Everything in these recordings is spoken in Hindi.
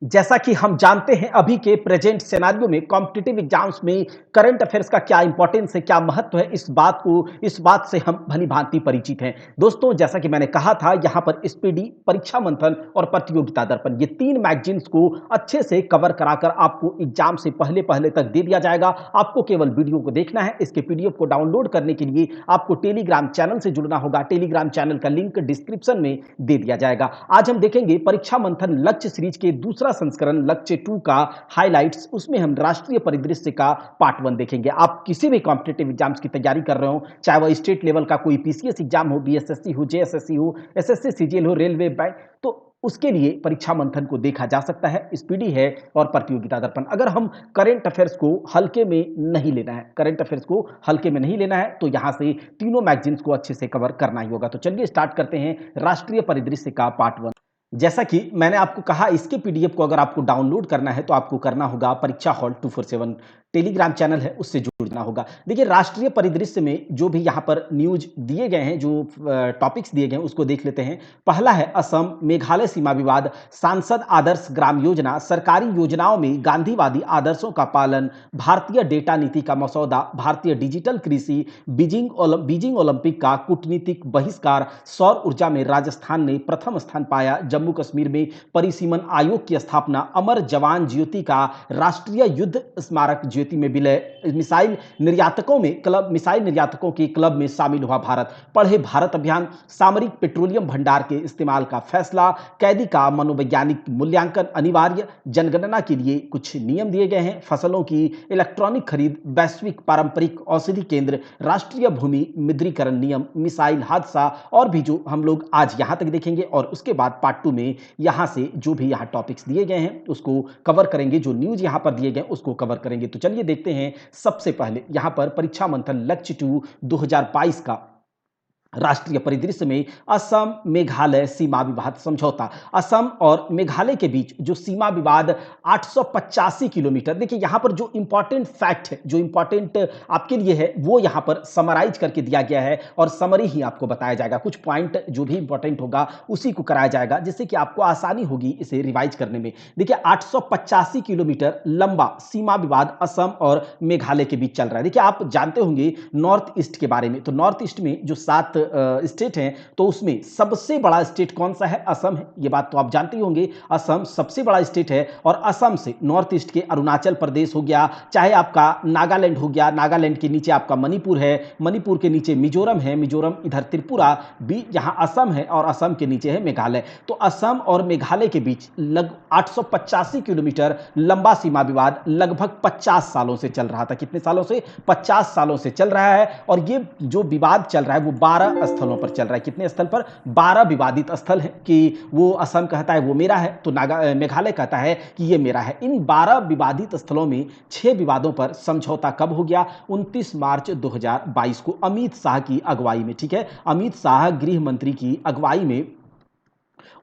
जैसा कि हम जानते हैं अभी के प्रेजेंट सिनेरियो में कॉम्पिटिटिव एग्जाम्स में करंट अफेयर्स का क्या इंपॉर्टेंस है, क्या महत्व है, इस बात से हम भली भांति परिचित हैं। दोस्तों, जैसा कि मैंने कहा था, यहाँ पर स्पीडी, परीक्षा मंथन और प्रतियोगिता दर्पण, ये तीन मैगजीन्स को अच्छे से कवर कराकर आपको एग्जाम से पहले पहले तक दे दिया जाएगा। आपको केवल वीडियो को देखना है। इसके पीडीएफ को डाउनलोड करने के लिए आपको टेलीग्राम चैनल से जुड़ना होगा। टेलीग्राम चैनल का लिंक डिस्क्रिप्शन में दे दिया जाएगा। आज हम देखेंगे परीक्षा मंथन लक्ष्य सीरीज के दूसरा संस्करण लक्ष्य 2 का हाइलाइट्स। उसमें हम राष्ट्रीय परिदृश्य का पार्ट 1 देखेंगे। आप किसी भी कॉम्पिटिटिव एग्जाम्स की तैयारी कर रहे हो, चाहे वह स्टेट लेवल का कोई पीसीएस एग्जाम हो, बीएसएससी हो, जेएसएससी हो, एसएससी सीजीएल हो, रेलवे बैंक, तो उसके लिए परीक्षा मंथन को देखा जा सकता है। स्पीडी है और प्रतियोगिता दर्पण। अगर हम करंट अफेयर्स को हल्के में नहीं लेना है, करंट अफेयर्स को हल्के में नहीं लेना है, तो यहां से तीनों मैगजीन्स को अच्छे से कवर करना ही होगा। तो चलिए स्टार्ट करते हैं राष्ट्रीय परिदृश्य का पार्ट 1। जैसा कि मैंने आपको कहा, इसके पीडीएफ को अगर आपको डाउनलोड करना है तो आपको करना होगा परीक्षा हॉल 247 टेलीग्राम चैनल है, उससे जुड़ना होगा। देखिए, राष्ट्रीय परिदृश्य में जो भी यहाँ पर न्यूज दिए गए हैं, जो टॉपिक्स दिए गए हैं, उसको देख लेते हैं। पहला है असम मेघालय सीमा विवाद, सांसद आदर्श ग्राम योजना, सरकारी योजनाओं में गांधीवादी आदर्शों का पालन, भारतीय डेटा नीति का मसौदा, भारतीय डिजिटल कृषि, बीजिंग ओलंपिक का कूटनीतिक बहिष्कार, सौर ऊर्जा में राजस्थान ने प्रथम स्थान पाया, जम्मू कश्मीर में परिसीमन आयोग की स्थापना, अमर जवान ज्योति का राष्ट्रीय युद्ध स्मारक ज्योति में विलय, मिसाइल निर्यातकों के क्लब में शामिल हुआ भारत, पढ़े भारत अभियान, सामरिक पेट्रोलियम भंडार के इस्तेमाल का फैसला, कैदी का मनोवैज्ञानिक मूल्यांकन अनिवार्य, जनगणना के लिए कुछ नियम दिए गए हैं, फसलों की इलेक्ट्रॉनिक खरीद, वैश्विक पारंपरिक औषधि केंद्र, राष्ट्रीय भूमि मुद्रीकरण नियम, मिसाइल हादसा, और भी जो हम लोग आज यहां तक देखेंगे। और उसके बाद पार्ट 2 में यहां से जो भी यहां टॉपिक्स दिए गए हैं उसको कवर करेंगे, जो न्यूज यहां पर दिए गए उसको कवर करेंगे। तो चलिए देखते हैं। सबसे पहले यहां पर परीक्षा मंथन लक्ष्य 2 2022 का राष्ट्रीय परिदृश्य में असम मेघालय सीमा विवाद समझौता। असम और मेघालय के बीच जो सीमा विवाद 885 किलोमीटर, देखिए यहां पर जो इंपॉर्टेंट फैक्ट है, जो इंपॉर्टेंट आपके लिए है, वो यहां पर समराइज करके दिया गया है और समरी ही आपको बताया जाएगा। कुछ पॉइंट जो भी इंपॉर्टेंट होगा उसी को कराया जाएगा, जिससे कि आपको आसानी होगी इसे रिवाइज करने में। देखिए, 885 किलोमीटर लंबा सीमा विवाद असम और मेघालय के बीच चल रहा है। देखिए, आप जानते होंगे नॉर्थ ईस्ट के बारे में, तो नॉर्थ ईस्ट में जो 7 स्टेट हैं, तो उसमें सबसे बड़ा स्टेट कौन सा है? असम है। ये बात तो आप जानते ही होंगे, असम सबसे बड़ा स्टेट है। और असम से नॉर्थ ईस्ट के अरुणाचल प्रदेश हो गया, चाहे आपका नागालैंड हो गया, नागालैंड के नीचे आपका मणिपुर है, मणिपुर के नीचे मिजोरम है, मिजोरम इधर त्रिपुरा भी, यहाँ असम है, और असम के नीचे है मेघालय। तो असम और मेघालय के बीच 885 किलोमीटर लंबा सीमा विवाद लगभग 50 सालों से चल रहा था। कितने सालों से? 50 सालों से चल रहा है। और ये जो विवाद चल रहा है वो 12 स्थलों पर चल रहा है। कितने स्थल पर? 12 विवादित स्थल है कि वो असम कहता है वो मेरा है, तो मेघालय कहता है कि ये मेरा है। इन 12 विवादित स्थलों में 6 विवादों पर समझौता कब हो गया? 29 मार्च 2022 को अमित शाह की अगुवाई में। ठीक है, अमित शाह गृह मंत्री की अगुवाई में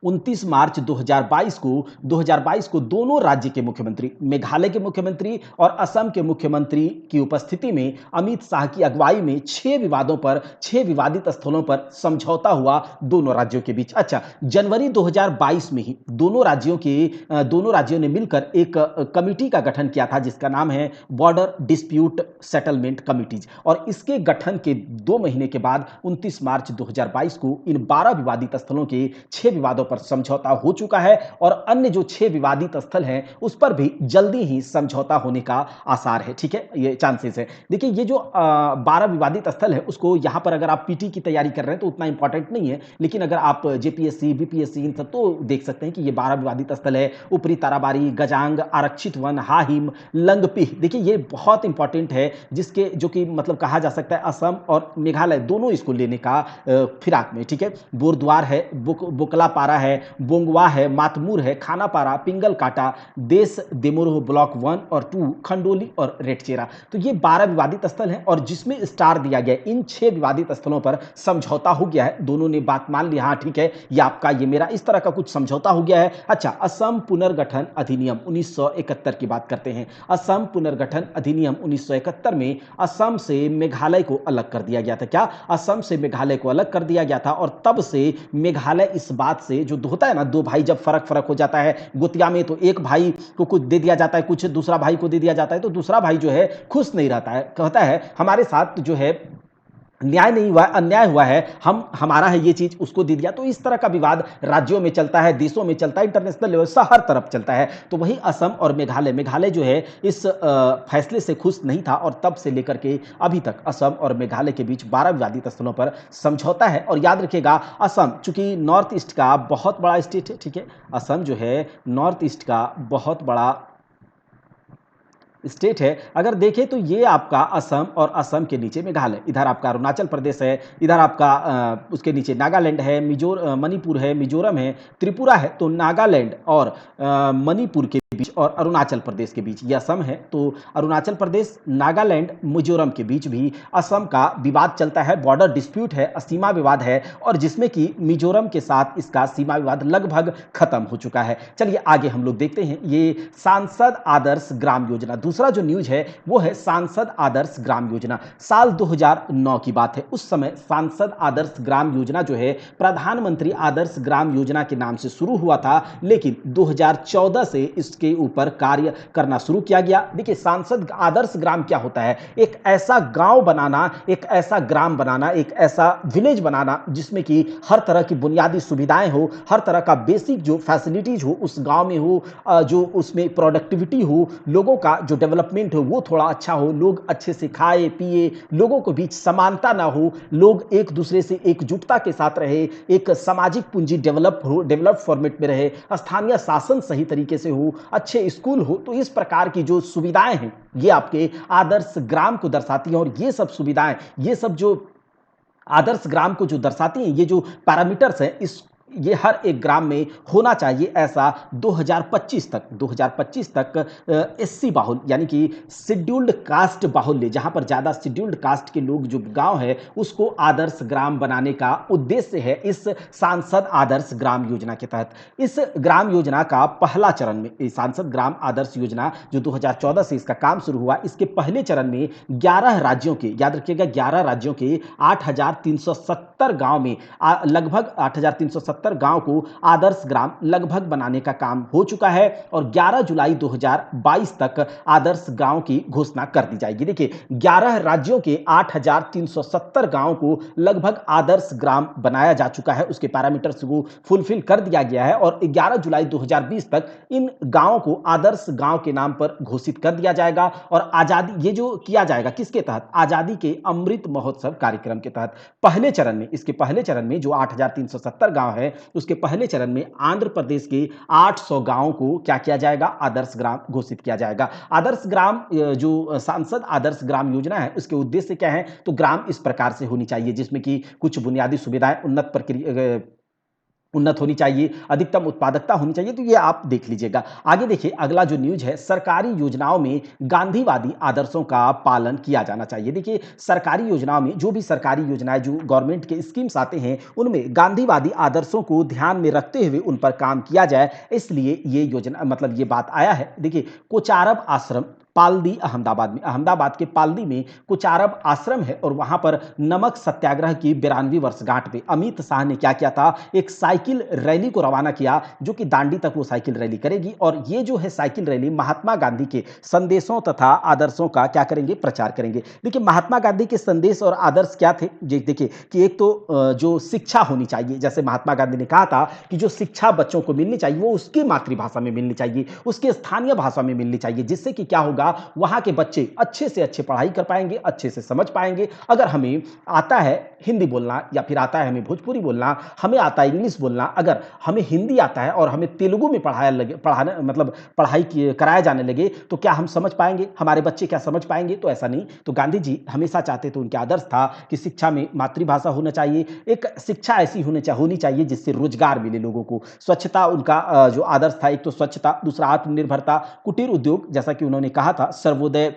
29 मार्च 2022 को दोनों राज्य के मुख्यमंत्री, मेघालय के मुख्यमंत्री और असम के मुख्यमंत्री की उपस्थिति में अमित शाह की अगुवाई में 6 विवादों पर, 6 विवादित स्थलों पर समझौता हुआ दोनों राज्यों के बीच। अच्छा, जनवरी 2022 में ही दोनों राज्यों ने मिलकर एक कमिटी का गठन किया था, जिसका नाम है बॉर्डर डिस्प्यूट सेटलमेंट कमिटीज। और इसके गठन के 2 महीने के बाद 29 मार्च 2022 को इन 12 विवादित स्थलों के 6 विवादों पर समझौता हो चुका है। और अन्य जो 6 विवादित स्थल हैं उस पर भी जल्दी ही समझौता होने का आसार है। ठीक है, ये चांसेस है। देखिए, ये जो 12 विवादित स्थल है, उसको यहां पर अगर आप पीटी की तैयारी कर रहे हैं तो उतना इंपॉर्टेंट नहीं है, लेकिन अगर आप जेपीएससी, बीपीएससी, इन सब, तो देख सकते हैं कि ये 12 विवादित स्थल है। ऊपरी ताराबारी, गजांग, आरक्षित वन, हाहिम, लंगपिह। देखिए, ये बहुत इंपॉर्टेंट है, जिसके जो कि मतलब कहा जा सकता है असम और मेघालय दोनों इसको लेने का फिराक में। ठीक है, बोरद्वार है, बोकलापारा है, बोंगवा है, मातमूर है, खानापारा, पिंगल काटा, देश देमोरोह ब्लॉक 1 और 2, खंडोली और रेटचेरा। तो ये 12 विवादित स्थल हैं और जिसमें स्टार दिया गया। इन 6 विवादित स्थलों पर समझौता हो गया है। दोनों ने बात मान ली, हाँ ठीक है, ये आपका, ये मेरा, इस तरह का कुछ समझौता हो गया है। अच्छा, असम पुनर्गठन अधिनियम 1971 की बात करते हैं। असम पुनर्गठन अधिनियम 1971 में असम से मेघालय को अलग कर दिया गया था। क्या? असम से मेघालय को अलग कर दिया गया था। और तब से मेघालय इस बात से जो होता है ना, दो भाई जब फर्क फर्क हो जाता है गोतिया में, तो एक भाई को कुछ दे दिया जाता है, कुछ दूसरा भाई को दे दिया जाता है, तो दूसरा भाई जो है खुश नहीं रहता है, कहता है हमारे साथ जो है न्याय नहीं हुआ है, अन्याय हुआ है, हम हमारा है ये चीज उसको दे दिया। तो इस तरह का विवाद राज्यों में चलता है, देशों में चलता है, इंटरनेशनल लेवल से हर तरफ चलता है। तो वही असम और मेघालय, मेघालय जो है इस फैसले से खुश नहीं था और तब से लेकर के अभी तक असम और मेघालय के बीच 12 विवादित स्थलों पर समझौता है। और याद रखिएगा, असम चूंकि नॉर्थ ईस्ट का बहुत बड़ा स्टेट है, ठीक है, असम जो है नॉर्थ ईस्ट का बहुत बड़ा स्टेट है। अगर देखें तो ये आपका असम और असम के नीचे मेघालय, इधर आपका अरुणाचल प्रदेश है, इधर आपका उसके नीचे नागालैंड है, मणिपुर है, मिजोरम है, त्रिपुरा है। तो नागालैंड और मणिपुर के बीच और अरुणाचल प्रदेश के बीच ये असम है। तो अरुणाचल प्रदेश, नागालैंड, मिजोरम के बीच भी असम का विवाद चलता है, बॉर्डर डिस्प्यूट है, सीमा विवाद है, और जिसमें कि मिजोरम के साथ इसका सीमा विवाद लगभग खत्म हो चुका है। चलिए आगे हम लोग देखते हैं ये सांसद आदर्श ग्राम योजना। दूसरा जो न्यूज है वो है सांसद आदर्श ग्राम योजना। साल 2009 की बात है, उस समय सांसद आदर्श ग्राम योजना जो है प्रधानमंत्री आदर्श ग्राम योजना के नाम से शुरू हुआ था, लेकिन 2014 से इसके ऊपर कार्य करना शुरू किया गया। देखिए, सांसद आदर्श ग्राम क्या होता है? एक ऐसा गांव बनाना, एक ऐसा ग्राम बनाना, एक ऐसा विलेज बनाना जिसमें कि हर तरह की बुनियादी सुविधाएं हो, हर तरह का बेसिक जो फैसिलिटीज हो उस गांव में हो, जो उसमें प्रोडक्टिविटी हो, लोगों का जो डेवलपमेंट हो वो थोड़ा अच्छा हो, लोग अच्छे से खाए पिए, लोगों के बीच समानता ना हो, लोग एक दूसरे से एकजुटता के साथ रहे, एक सामाजिक पूंजी डेवलप फॉर्मेट में रहे, स्थानीय शासन सही तरीके से हो, अच्छे स्कूल हो। तो इस प्रकार की जो सुविधाएं हैं ये आपके आदर्श ग्राम को दर्शाती हैं। और ये सब सुविधाएं, ये सब जो आदर्श ग्राम को जो दर्शाती हैं, ये जो पैरामीटर्स हैं, इस ये हर एक ग्राम में होना चाहिए। ऐसा 2025 तक एससी बाहुल यानी कि शेड्यूल्ड कास्ट बाहुल्य, जहां पर ज्यादा शेड्यूल्ड कास्ट के लोग जो गांव है उसको आदर्श ग्राम बनाने का उद्देश्य है इस सांसद आदर्श ग्राम योजना के तहत। इस ग्राम योजना का पहला चरण में, सांसद ग्राम आदर्श योजना जो 2014 से इसका काम शुरू हुआ, इसके पहले चरण में 11 राज्यों के, याद रखिएगा 11 राज्यों के 8,370 गांव में लगभग 8,370 गांव को आदर्श ग्राम लगभग बनाने का काम हो चुका है। और 11 जुलाई 2022 तक आदर्श गांव की घोषणा कर दी जाएगी। देखिए, 11 राज्यों के 8,370 गांव को लगभग आदर्श ग्राम बनाया जा चुका है, उसके पैरामीटर्स को फुलफिल कर दिया गया है। और 11 जुलाई 2020 तक इन गांवों को आदर्श गांव के नाम पर घोषित कर दिया जाएगा। और आजादी, ये जो किया जाएगा किसके तहत? आजादी के अमृत महोत्सव कार्यक्रम के तहत। पहले चरण में, इसके पहले चरण में जो 8,370 गांव है, उसके पहले चरण में आंध्र प्रदेश के 800 गांवों को क्या किया जाएगा? आदर्श ग्राम घोषित किया जाएगा। आदर्श ग्राम, जो सांसद आदर्श ग्राम योजना है, उसके उद्देश्य क्या है? तो ग्राम इस प्रकार से होनी चाहिए जिसमें कि कुछ बुनियादी सुविधाएं उन्नत होनी चाहिए, अधिकतम उत्पादकता होनी चाहिए। तो ये आप देख लीजिएगा। आगे देखिए, अगला जो न्यूज है, सरकारी योजनाओं में गांधीवादी आदर्शों का पालन किया जाना चाहिए। देखिए, सरकारी योजनाओं में, जो भी सरकारी योजनाएं, जो गवर्नमेंट के स्कीम्स आते हैं, उनमें गांधीवादी आदर्शों को ध्यान में रखते हुए उन पर काम किया जाए, इसलिए ये योजना, मतलब ये बात आया है। देखिए, कोचारब आश्रम पालदी, अहमदाबाद में, अहमदाबाद के पालदी में कोचारब आश्रम है, और वहां पर नमक सत्याग्रह की 92वीं वर्षगांठ पे अमित शाह ने क्या किया था? एक साइकिल रैली को रवाना किया, जो कि दांडी तक वो साइकिल रैली करेगी। और ये जो है साइकिल रैली महात्मा गांधी के संदेशों तथा आदर्शों का क्या करेंगे? प्रचार करेंगे। देखिए, महात्मा गांधी के संदेश और आदर्श क्या थे? देखिए कि एक तो जो शिक्षा होनी चाहिए, जैसे महात्मा गांधी ने कहा था कि जो शिक्षा बच्चों को मिलनी चाहिए वो उसकी मातृभाषा में मिलनी चाहिए, उसके स्थानीय भाषा में मिलनी चाहिए, जिससे कि क्या होगा? वहां के बच्चे अच्छे से अच्छे पढ़ाई कर पाएंगे, अच्छे से समझ पाएंगे। अगर हमें आता है हिंदी बोलना, या फिर आता है हमें भोजपुरी बोलना, हमें आता है इंग्लिश बोलना, अगर हमें हिंदी आता है और हमें तेलुगु में पढ़ाई कराया जाने लगे, तो क्या हम समझ पाएंगे? हमारे बच्चे क्या समझ पाएंगे? तो ऐसा नहीं। तो गांधी जी हमेशा चाहते थे, उनके आदर्श था कि शिक्षा में मातृभाषा होना चाहिए, एक शिक्षा ऐसी होनी चाहिए जिससे रोजगार मिले लोगों को। स्वच्छता उनका जो आदर्श था, एक तो स्वच्छता, दूसरा आत्मनिर्भरता, कुटीर उद्योग, जैसा कि उन्होंने कहा था, सर्वोदय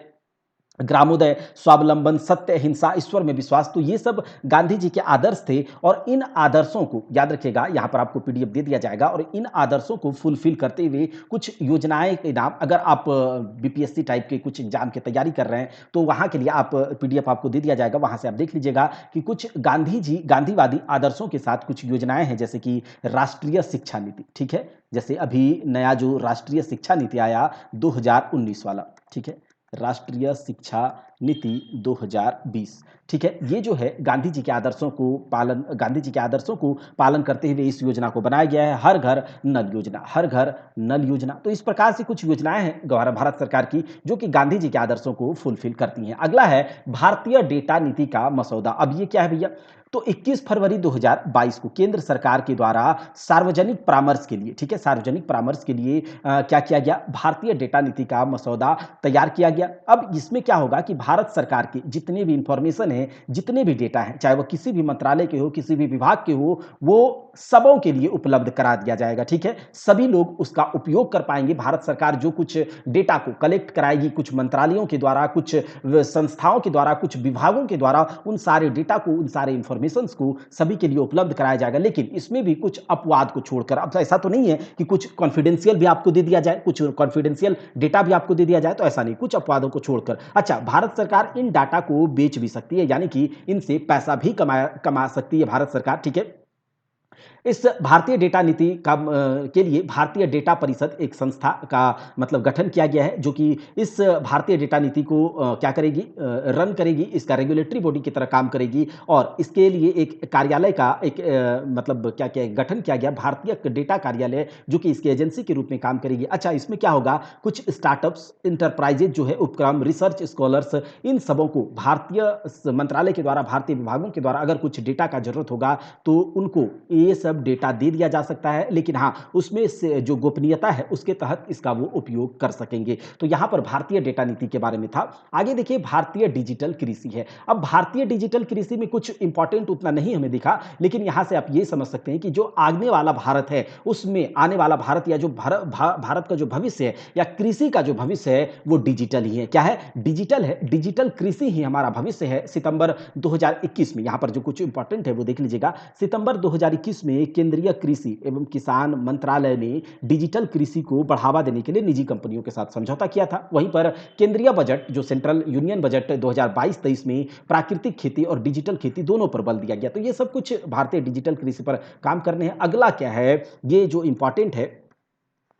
ग्रामोदय, स्वावलंबन, सत्य, अहिंसा, ईश्वर में विश्वास, तो ये सब गांधी जी के आदर्श थे और इन आदर्शों को याद रखिएगा, यहाँ पर आपको पीडीएफ दे दिया जाएगा और इन आदर्शों को फुलफिल करते हुए कुछ योजनाएं के नाम, अगर आप बीपीएससी टाइप के कुछ एग्जाम की तैयारी कर रहे हैं तो वहाँ के लिए आप पीडीएफ आपको दे दिया जाएगा, वहाँ से आप देख लीजिएगा कि कुछ गांधीवादी आदर्शों के साथ कुछ योजनाएं हैं, जैसे कि राष्ट्रीय शिक्षा नीति, ठीक है, जैसे अभी नया जो राष्ट्रीय शिक्षा नीति आया 2019 वाला, ठीक है, राष्ट्रीय शिक्षा नीति 2020, ठीक है, ये जो है गांधी जी के आदर्शों को पालन करते हुए इस योजना को बनाया गया है, हर घर नल योजना, हर घर नल योजना। तो इस प्रकार से कुछ योजनाएं हैं भारत सरकार की जो कि गांधी जी के आदर्शों को फुलफिल करती हैं। अगला है भारतीय डेटा नीति का मसौदा। अब ये क्या है भैया, तो 21 फरवरी 2022 को केंद्र सरकार के द्वारा सार्वजनिक परामर्श के लिए, ठीक है, सार्वजनिक परामर्श के लिए क्या किया गया, भारतीय डेटा नीति का मसौदा तैयार किया गया। अब इसमें क्या होगा कि भारत सरकार के जितने भी इंफॉर्मेशन है, जितने भी डेटा हैं, चाहे वो किसी भी मंत्रालय के हो, किसी भी विभाग के हो, वो सबों के लिए उपलब्ध करा दिया जाएगा, ठीक है, सभी लोग उसका उपयोग कर पाएंगे। भारत सरकार जो कुछ डेटा को कलेक्ट कराएगी, कुछ मंत्रालयों के द्वारा, कुछ संस्थाओं के द्वारा, कुछ विभागों के द्वारा, उन सारे डेटा को, उन सारे इंफॉर्मेशन को सभी के लिए उपलब्ध कराया जाएगा। लेकिन इसमें भी कुछ अपवाद को छोड़कर, अब ऐसा तो नहीं है कि कुछ कॉन्फिडेंशियल भी आपको दे दिया जाए, कुछ कॉन्फिडेंशियल डेटा भी आपको दे दिया जाए, तो ऐसा नहीं, कुछ अपवादों को छोड़कर। अच्छा, भारत सरकार इन डाटा को बेच भी सकती है, यानी कि इनसे पैसा भी कमा सकती है भारत सरकार, ठीक है। इस भारतीय डेटा नीति का के लिए भारतीय डेटा परिषद एक संस्था का मतलब गठन किया गया है, जो कि इस भारतीय डेटा नीति को क्या करेगी, रन करेगी, इसका रेगुलेटरी बॉडी की तरह काम करेगी और इसके लिए एक कार्यालय का एक मतलब क्या क्या गठन किया गया, भारतीय डेटा कार्यालय, जो कि इसकी एजेंसी के रूप में काम करेगी। अच्छा, इसमें क्या होगा, कुछ स्टार्टअप्स, इंटरप्राइजेज जो है, उपक्रम, रिसर्च स्कॉलर्स, इन सबों को भारतीय मंत्रालय के द्वारा, भारतीय विभागों के द्वारा अगर कुछ डेटा का जरूरत होगा तो उनको ये सब डेटा दे दिया जा सकता है, लेकिन हाँ, उसमें से जो गोपनीयता है उसके तहत इसका वो उपयोग कर सकेंगे। तो यहां पर भारतीय डेटा नीति के बारे में था। आगे देखिए, भारतीय डिजिटल कृषि है। अब भारतीय डिजिटल कृषि में कुछ इंपॉर्टेंट उतना नहीं हमें दिखा, लेकिन यहां से आप ये समझ सकते हैं कि जो आने वाला भारत है, उसमें आने वाला भारत या जो भारत का जो भविष्य है या कृषि का जो भविष्य है वो डिजिटल ही है। क्या है, डिजिटल है, डिजिटल कृषि ही हमारा भविष्य है। सितंबर 2021 में, यहां पर जो कुछ इंपॉर्टेंट है वो देख लीजिएगा, सितंबर 2021 में केंद्रीय कृषि एवं किसान मंत्रालय ने डिजिटल कृषि को बढ़ावा देने के लिए निजी कंपनियों के साथ समझौता किया था। वहीं पर केंद्रीय बजट, जो सेंट्रल यूनियन बजट 2022-23 में प्राकृतिक खेती और डिजिटल खेती दोनों पर बल दिया गया। तो ये सब कुछ भारतीय डिजिटल कृषि पर काम करने हैं। अगला क्या है, ये जो इंपॉर्टेंट है,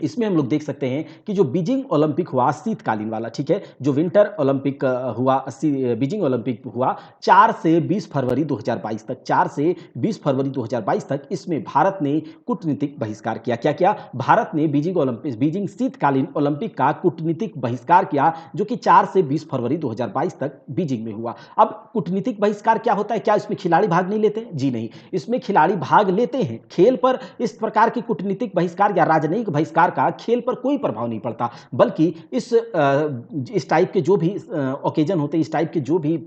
इसमें हम लोग देख सकते हैं कि जो बीजिंग ओलंपिक हुआ शीतकालीन वाला, ठीक है, जो विंटर ओलंपिक हुआ, बीजिंग ओलंपिक हुआ 4 से 20 फरवरी 2022 तक, 4 से 20 फरवरी 2022 तक, इसमें भारत ने कूटनीतिक बहिष्कार किया। क्या किया, भारत ने बीजिंग शीतकालीन ओलंपिक का कूटनीतिक बहिष्कार किया, जो कि 4 से 20 फरवरी 2022 तक बीजिंग में हुआ। अब कूटनीतिक बहिष्कार क्या होता है, क्या इसमें खिलाड़ी भाग नहीं लेते? जी नहीं, इसमें खिलाड़ी भाग लेते हैं। खेल पर इस प्रकार की कूटनीतिक बहिष्कार या राजनयिक बहिष्कार का खेल पर कोई प्रभाव नहीं पड़ता, बल्कि इस टाइप के जो भी ओकेजन होते हैं, इस टाइप के जो भी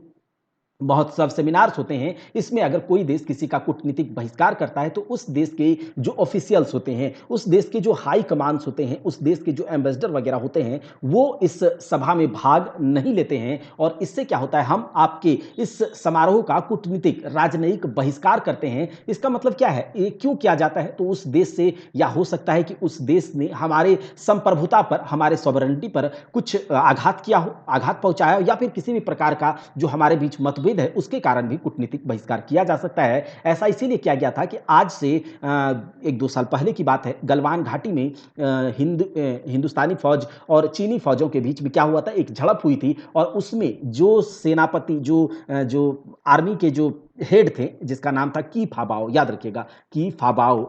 महोत्सव, सेमिनार्स होते हैं, इसमें अगर कोई देश किसी का कूटनीतिक बहिष्कार करता है तो उस देश के जो ऑफिशियल्स होते हैं, उस देश के जो हाई कमांड्स होते हैं, उस देश के जो एम्बेसडर वगैरह होते हैं, वो इस सभा में भाग नहीं लेते हैं। और इससे क्या होता है, हम आपके इस समारोह का कूटनीतिक राजनयिक बहिष्कार करते हैं। इसका मतलब क्या है, ये क्यों किया जाता है, तो उस देश से, या हो सकता है कि उस देश ने हमारे संप्रभुता पर, हमारे सॉवरेनिटी पर कुछ आघात किया हो, आघात पहुंचाया हो, या फिर किसी भी प्रकार का जो हमारे बीच मतभेद है उसके कारण भी कूटनीतिक बहिष्कार किया जा सकता है। ऐसा इसीलिए किया गया था कि आज से 1-2 साल पहले की बात है, गलवान घाटी में हिंदुस्तानी फौज और चीनी फौजों के बीच में क्या हुआ था, एक झड़प हुई थी और उसमें जो सेनापति, जो आर्मी के जो हेड थे, जिसका नाम था की फाबाओ, याद रखिएगा, की फाबाओ,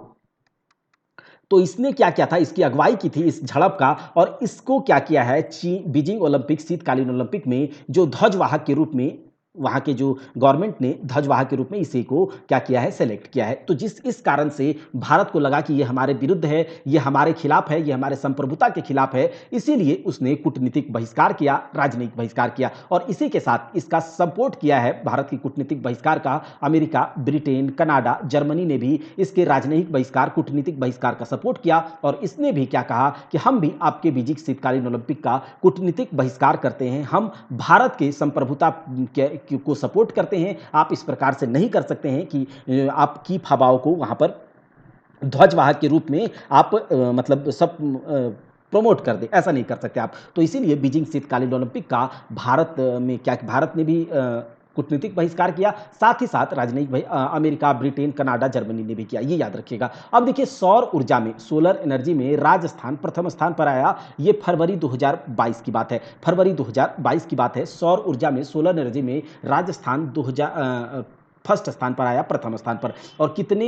तो इसने क्या किया था, इसकी अगुवाई की थी इस झड़प का, और इसको क्या किया है, बीजिंग ओलंपिक, शीतकालीन ओलंपिक में जो ध्वजवाहक के रूप में वहाँ के जो गवर्नमेंट ने ध्वजवाहक के रूप में इसी को क्या किया है, सेलेक्ट किया है। तो इस कारण से भारत को लगा कि ये हमारे विरुद्ध है, ये हमारे खिलाफ है, ये हमारे संप्रभुता के खिलाफ है, इसीलिए उसने कूटनीतिक बहिष्कार किया, राजनयिक बहिष्कार किया और इसी के साथ इसका सपोर्ट किया है भारत की कूटनीतिक बहिष्कार का अमेरिका, ब्रिटेन, कनाडा, जर्मनी ने भी इसके राजनयिक बहिष्कार, कूटनीतिक बहिष्कार का सपोर्ट किया और इसने भी क्या कहा कि हम भी आपके बीजिंग शीतकालीन ओलंपिक का कूटनीतिक बहिष्कार करते हैं, हम भारत के संप्रभुता को सपोर्ट करते हैं, आप इस प्रकार से नहीं कर सकते हैं कि आप की हवाओं को वहां पर ध्वजवाहक के रूप में आप मतलब सब प्रमोट कर दे, ऐसा नहीं कर सकते आप। तो इसीलिए बीजिंग शीतकालीन ओलंपिक का भारत में क्या भारत ने भी कूटनीतिक बहिष्कार किया, साथ ही साथ राजनयिक अमेरिका, ब्रिटेन, कनाडा, जर्मनी ने भी किया, ये याद रखिएगा। अब देखिए सौर ऊर्जा में, सोलर एनर्जी में राजस्थान प्रथम स्थान पर आया, ये फरवरी 2022 की बात है, फरवरी 2022 की बात है। सौर ऊर्जा में, सोलर एनर्जी में राजस्थान 2000 फर्स्ट स्थान पर आया, प्रथम स्थान पर। और कितने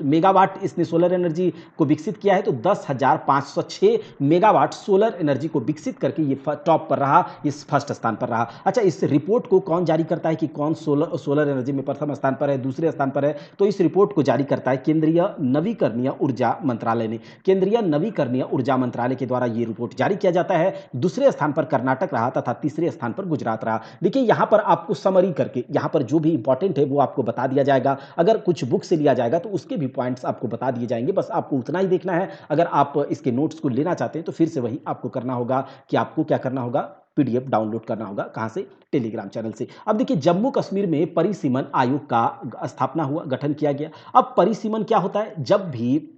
मेगावाट इसने सोलर एनर्जी को विकसित किया है, तो 10,506 मेगावाट सोलर एनर्जी को विकसित करके ये टॉप पर रहा, इस फर्स्ट स्थान पर रहा। अच्छा, इस रिपोर्ट को कौन जारी करता है कि कौन सोलर एनर्जी में प्रथम स्थान पर है, दूसरे स्थान पर है? तो इस रिपोर्ट को जारी करता है केंद्रीय नवीकरणीय ऊर्जा मंत्रालय ने। केंद्रीय नवीकरणीय ऊर्जा मंत्रालय के द्वारा ये रिपोर्ट जारी किया जाता है। दूसरे स्थान पर कर्नाटक रहा तथा तीसरे स्थान पर गुजरात रहा। देखिए यहां पर आपको समरी करके, यहां पर जो भी इंपॉर्टेंट है वो आपको बता दिया जाएगा। अगर कुछ बुक से लिया जाएगा तो उसके भी पॉइंट्स आपको बता दिए जाएंगे, बस आपको उतना ही देखना है। अगर आप इसके नोट्स को लेना चाहते हैं तो फिर से वही आपको करना होगा कि आपको क्या करना होगा, पीडीएफ डाउनलोड करना होगा। कहां से? टेलीग्राम चैनल से। अब देखिए जम्मू कश्मीर में परिसीमन आयोग का स्थापना हुआ, गठन किया गया। अब परिसीमन क्या होता है? जब भी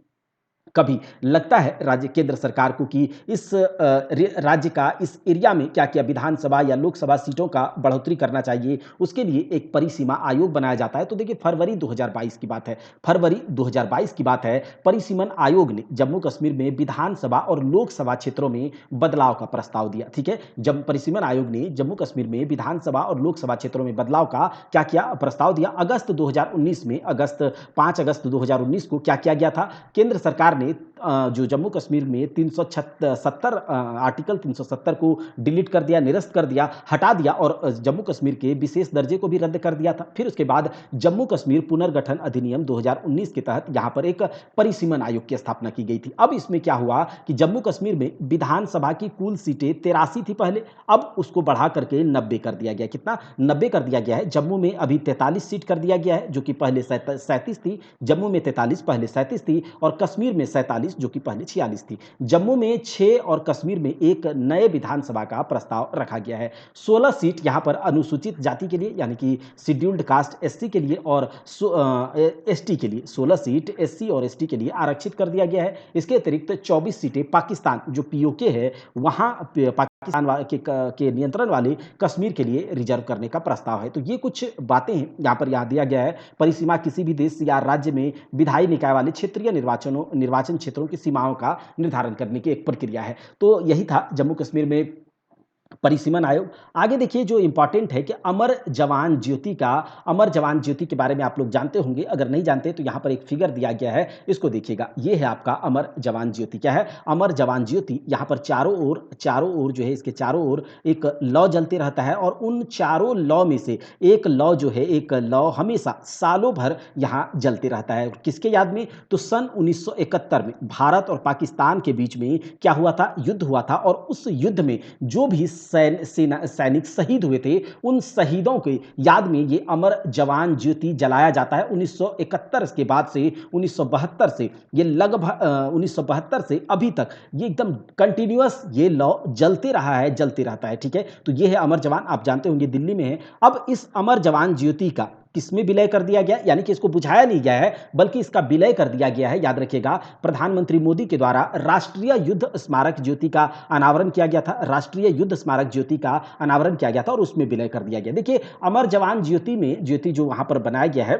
कभी लगता है राज्य केंद्र सरकार को कि इस राज्य का इस एरिया में क्या क्या विधानसभा या लोकसभा सीटों का बढ़ोतरी करना चाहिए, उसके लिए एक परिसीमा आयोग बनाया जाता है। तो देखिए फरवरी 2022 की बात है, फरवरी 2022 की बात है। परिसीमन आयोग ने जम्मू कश्मीर में विधानसभा और लोकसभा क्षेत्रों में बदलाव का प्रस्ताव दिया। ठीक है, जब परिसीमन आयोग ने जम्मू कश्मीर में विधानसभा और लोकसभा क्षेत्रों में बदलाव का क्या किया, प्रस्ताव दिया। अगस्त 2019 में, 5 अगस्त 2019 को क्या किया गया था? केंद्र सरकार ने जो जम्मू कश्मीर में 370 आर्टिकल 370 को डिलीट कर दिया, निरस्त कर दिया, हटा दिया और जम्मू कश्मीर के विशेष दर्जे को भी रद्द कर दिया था। फिर उसके बाद जम्मू कश्मीर पुनर्गठन अधिनियम 2019 के तहत यहां पर एक परिसीमन आयोग की स्थापना की गई थी। अब इसमें क्या हुआ कि जम्मू कश्मीर में विधानसभा की कुल सीटें 83 थी पहले, अब उसको बढ़ा करके 90 कर दिया गया। कितना? 90 कर दिया गया है। जम्मू में अभी 43 सीट कर दिया गया है, जो कि पहले 37 थी। जम्मू में 43, पहले 37 थी, और कश्मीर में 47, जो कि पहले 46 थी। जम्मू में 6 और कश्मीर में एक नए विधानसभा का प्रस्ताव रखा गया है। 16 सीट यहां पर अनुसूचित जाति के लिए, यानी कि शेड्यूल्ड कास्ट एससी के लिए, और एसटी के लिए 16 सीट एससी और एसटी के लिए आरक्षित कर दिया गया है। इसके अतिरिक्त 24 सीटें पाकिस्तान, जो पीओके है, वहां पाकिस्तान के नियंत्रण वाले कश्मीर के लिए रिजर्व करने का प्रस्ताव है। तो ये कुछ बातें हैं यहां पर याद दिया गया है। परिसीमा किसी भी देश या राज्य में विधायी निकाय वाले क्षेत्रीय निर्वाचन क्षेत्रों की सीमाओं का निर्धारण करने की एक प्रक्रिया है। तो यही था जम्मू कश्मीर में परिसीमन आयोग। आगे देखिए जो इंपॉर्टेंट है कि अमर जवान ज्योति के बारे में आप लोग जानते होंगे। अगर नहीं जानते तो यहां पर एक फिगर दिया गया है, इसको देखिएगा। ये है आपका अमर जवान ज्योति। क्या है? अमर जवान ज्योति। यहां पर चारों ओर जो है, इसके चारों ओर एक लौ जलते रहता है, और उन चारों लौ में से एक लौ जो है, एक लौ हमेशा सालों भर यहां जलते रहता है। किसके याद में? तो सन 1971 में भारत और पाकिस्तान के बीच में क्या हुआ था? युद्ध हुआ था, और उस युद्ध में जो भी सैनिक शहीद हुए थे, उन शहीदों के याद में ये अमर जवान ज्योति जलाया जाता है। 1971 के बाद से 1972 से ये लगभग 1972 से अभी तक ये एकदम कंटिन्यूअस ये लौ जलते रहा है, जलते रहता है। ठीक है, तो ये है अमर जवान, आप जानते होंगे दिल्ली में है। अब इस अमर जवान ज्योति का किसमें विलय कर दिया गया, यानी कि इसको बुझाया नहीं गया है, बल्कि इसका विलय कर दिया गया है। याद रखिएगा, प्रधानमंत्री मोदी के द्वारा राष्ट्रीय युद्ध स्मारक ज्योति का अनावरण किया गया था। राष्ट्रीय युद्ध स्मारक ज्योति का अनावरण किया गया था और उसमें विलय कर दिया गया। देखिए अमर जवान ज्योति में, ज्योति जो वहां पर बनाया गया है,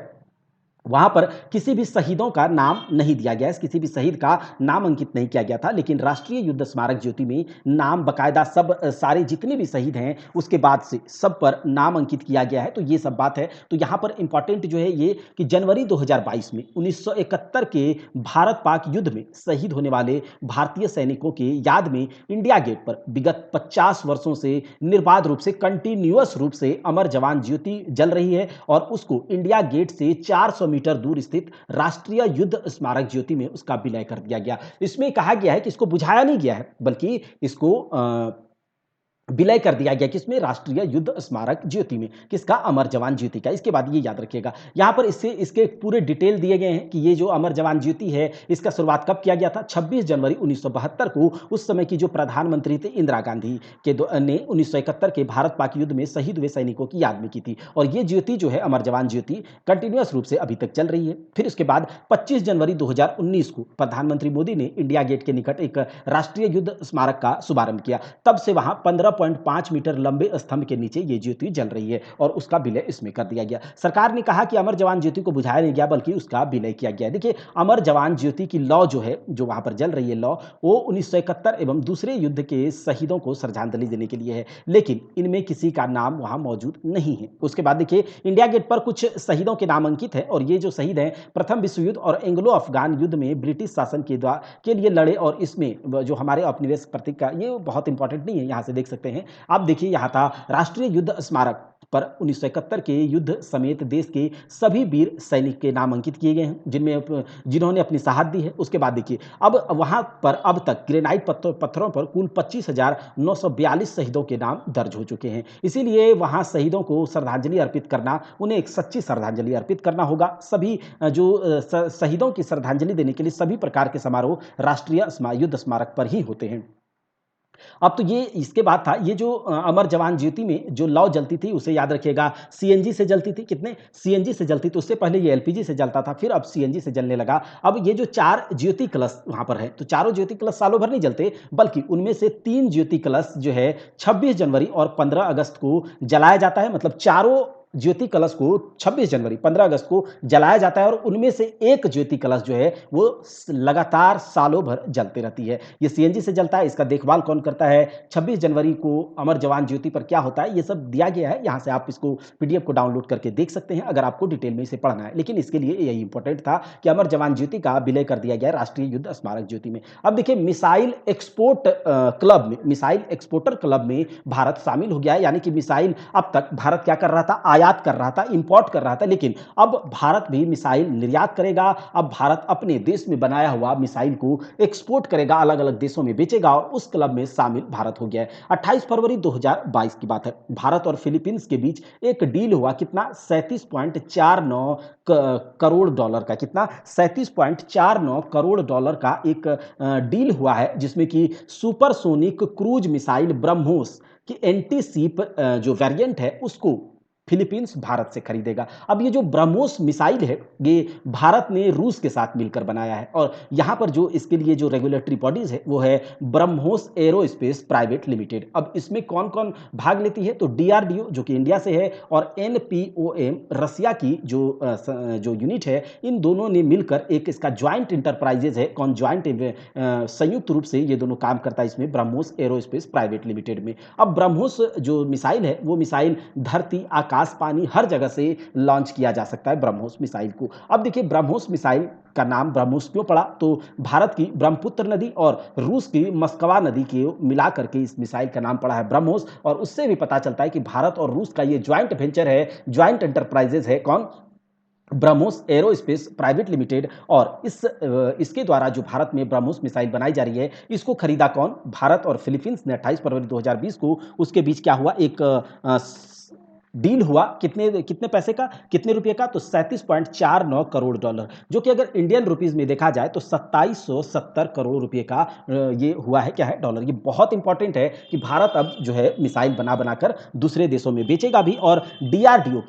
वहाँ पर किसी भी शहीदों का नाम नहीं दिया गया है, किसी भी शहीद का नाम अंकित नहीं किया गया था, लेकिन राष्ट्रीय युद्ध स्मारक ज्योति में नाम बाकायदा सब सारे जितने भी शहीद हैं, उसके बाद से सब पर नाम अंकित किया गया है। तो ये सब बात है। तो यहाँ पर इम्पोर्टेंट जो है ये कि जनवरी 2022 में 1971 के भारत-पाक युद्ध में शहीद होने वाले भारतीय सैनिकों के याद में इंडिया गेट पर विगत 50 वर्षों से निर्बाध रूप से, कंटिन्यूअस रूप से अमर जवान ज्योति जल रही है और उसको इंडिया गेट से 400 मीटर दूर स्थित राष्ट्रीय युद्ध स्मारक ज्योति में उसका विलय कर दिया गया। इसमें कहा गया है कि इसको बुझाया नहीं गया है, बल्कि इसको विलय कर दिया गया किसमें? राष्ट्रीय युद्ध स्मारक ज्योति में। किसका? अमर जवान ज्योति का। इसके बाद ये याद रखिएगा, यहाँ पर इससे इसके पूरे डिटेल दिए गए हैं कि ये जो अमर जवान ज्योति है, इसका शुरुआत कब किया गया था? 26 जनवरी 1972 को उस समय की जो प्रधानमंत्री थे इंदिरा गांधी ने 1971 के भारत पाक युद्ध में शहीद हुए सैनिकों की याद में की थी। और ये ज्योति जो है, अमर जवान ज्योति, कंटिन्यूअस रूप से अभी तक चल रही है। फिर उसके बाद 25 जनवरी 2019 को प्रधानमंत्री मोदी ने इंडिया गेट के निकट एक राष्ट्रीय युद्ध स्मारक का शुभारंभ किया। तब से वहां 15.5 मीटर लंबे स्तंभ के नीचे ये ज्योति जल रही है और उसका विलय इसमें कर दिया गया। सरकार ने कहा कि अमर जवान ज्योति को बुझाया नहीं गया, बल्कि उसका विलय किया गया। देखिए, अमर जवान ज्योति की लौ जो है, जो वहां पर जल रही है लौ, वो 1971 एवं दूसरे युद्ध के शहीदों को श्रद्धांजलि देने के लिए है, लेकिन इनमें किसी का नाम वहां मौजूद नहीं है। उसके बाद देखिए, इंडिया गेट पर कुछ शहीदों के नाम अंकित है और ये जो शहीद हैं प्रथम विश्व युद्ध और एंग्लो अफगान युद्ध में ब्रिटिश शासन के लिए लड़े। और इसमें जो हमारे उपनिवेश प्रतीक का, ये बहुत इंपॉर्टेंट नहीं है, यहां से देख सकते हैं आप। देखिए, यहां था राष्ट्रीय युद्ध स्मारक पर 1971 के युद्ध समेत देश के सभी वीर सैनिक के नाम अंकित किए गए हैं, जिन्होंने अपनी शहादत दी है। उसके बाद देखिए, अब वहां पर अब तक ग्रेनाइट पत्थरों पर कुल 25,942 शहीदों के नाम दर्ज हो चुके हैं। इसीलिए वहां शहीदों को श्रद्धांजलि अर्पित करना, उन्हें एक सच्ची श्रद्धांजलि अर्पित करना होगा। सभी शहीदों की श्रद्धांजलि देने के लिए सभी प्रकार के समारोह राष्ट्रीय युद्ध स्मारक पर ही होते हैं। अब तो ये इसके बाद था, ये जो अमर जवान ज्योति में जो लौ जलती थी, उसे याद रखिएगा, सीएनजी से जलती थी। कितने? सीएनजी से जलती थी। उससे पहले ये एलपीजी से जलता था, फिर अब सीएनजी से जलने लगा। अब ये जो 4 ज्योति कलश वहां पर है, तो चारों ज्योति कलश सालों भर नहीं जलते, बल्कि उनमें से 3 ज्योति कलश जो है 26 जनवरी और 15 अगस्त को जलाया जाता है। मतलब चारों ज्योति कलश को 26 जनवरी, 15 अगस्त को जलाया जाता है और उनमें से एक ज्योति कलश जो है वो लगातार सालों भर जलती रहती है। ये सीएनजी से जलता है। इसका देखभाल कौन करता है? 26 जनवरी को अमर जवान ज्योति पर क्या होता है, ये सब दिया गया है। यहाँ से आप इसको पीडीएफ को डाउनलोड करके देख सकते हैं, अगर आपको डिटेल में इसे पढ़ना है। लेकिन इसके लिए यही इंपॉर्टेंट था कि अमर जवान ज्योति का विलय कर दिया गया राष्ट्रीय युद्ध स्मारक ज्योति में। अब देखिए, मिसाइल एक्सपोर्ट क्लब में, मिसाइल एक्सपोर्टर क्लब में भारत शामिल हो गया है। यानी कि मिसाइल, अब तक भारत क्या कर रहा था? आयात कर रहा था, इंपोर्ट कर रहा था, लेकिन अब भारत भी मिसाइल निर्यात करेगा। अब भारत अपने देश में बनाया हुआ मिसाइल को एक्सपोर्ट करेगा, अलग अलग देशों में बेचेगा और उस क्लब में शामिल भारत हो गया है। 28 फरवरी 2022 की बात है। भारत और फिलीपींस के बीच एक डील हुआ। कितना? 37.49 करोड़ डॉलर का। कितना? 37.49 करोड़ डॉलर का एक डील हुआ है, जिसमें कि सुपरसोनिक क्रूज मिसाइल ब्रह्मोस कि एंटी शिप जो वेरिएंट है, उसको फिलीपींस भारत से खरीदेगा। अब ये जो ब्रह्मोस मिसाइल है, ये भारत ने रूस के साथ मिलकर बनाया है और यहां पर जो इसके लिए जो रेगुलेटरी बॉडीज है, वो है ब्रह्मोस एरोस्पेस प्राइवेट लिमिटेड। अब इसमें कौन कौन भाग लेती है? तो डीआरडीओ जो कि इंडिया से है और एनपीओएम रसिया की जो यूनिट है, इन दोनों ने मिलकर एक इसका ज्वाइंट इंटरप्राइजेज है। कौन? ज्वाइंट, संयुक्त रूप से ये दोनों काम करता है इसमें, ब्रह्मोस एरोस्पेस प्राइवेट लिमिटेड में। अब ब्रह्मोस जो मिसाइल है, वो मिसाइल धरती, आकाश, पानी, हर जगह से लॉन्च किया जा सकता है ब्रह्मोस मिसाइल को। अब देखिए, ब्रह्मोस मिसाइल का नाम ब्रह्मोस क्यों पड़ा? तो भारत की ब्रह्मपुत्र नदी और रूस की मस्कवा नदी के मिला करके इस मिसाइल का नाम पड़ा है ब्रह्मोस। और उससे भी पता चलता है कि भारत और रूस का ये ज्वाइंट वेंचर है, ज्वाइंट एंटरप्राइजेज है। कौन? BrahMos aerospace private limited. और इसके द्वारा जो भारत में ब्रह्मोस मिसाइल बनाई जा रही है, इसको खरीदा कौन? भारत और फिलीपींस ने। 28 फरवरी 2020 को उसके बीच क्या हुआ? एक डील हुआ। कितने कितने पैसे का, कितने रुपए का? तो 37.49 करोड़ डॉलर, जो कि अगर इंडियन रुपीज में देखा जाए तो 2770 करोड़ रुपए का ये हुआ है। क्या है? डॉलर। ये बहुत इंपॉर्टेंट है कि भारत अब जो है मिसाइल बना बनाकर दूसरे देशों में बेचेगा भी। और डीआरडीओ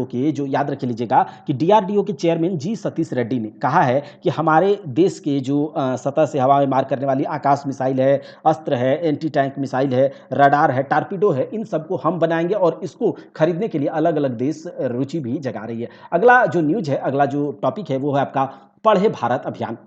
के जो याद रख लीजिएगा कि डीआरडीओ के चेयरमैन जी सतीश रेड्डी ने कहा है कि हमारे देश के जो सतह से हवा में मार करने वाली आकाश मिसाइल है, अस्त्र है, एंटी टैंक मिसाइल है, रडार है, टारपीडो है, इन सबको हम बनाएंगे और इसको खरीदने के लिए अलग अलग देश रुचि भी जगा रही है। अगला जो न्यूज है, अगला जो टॉपिक है वो है आपका पढ़े भारत अभियान।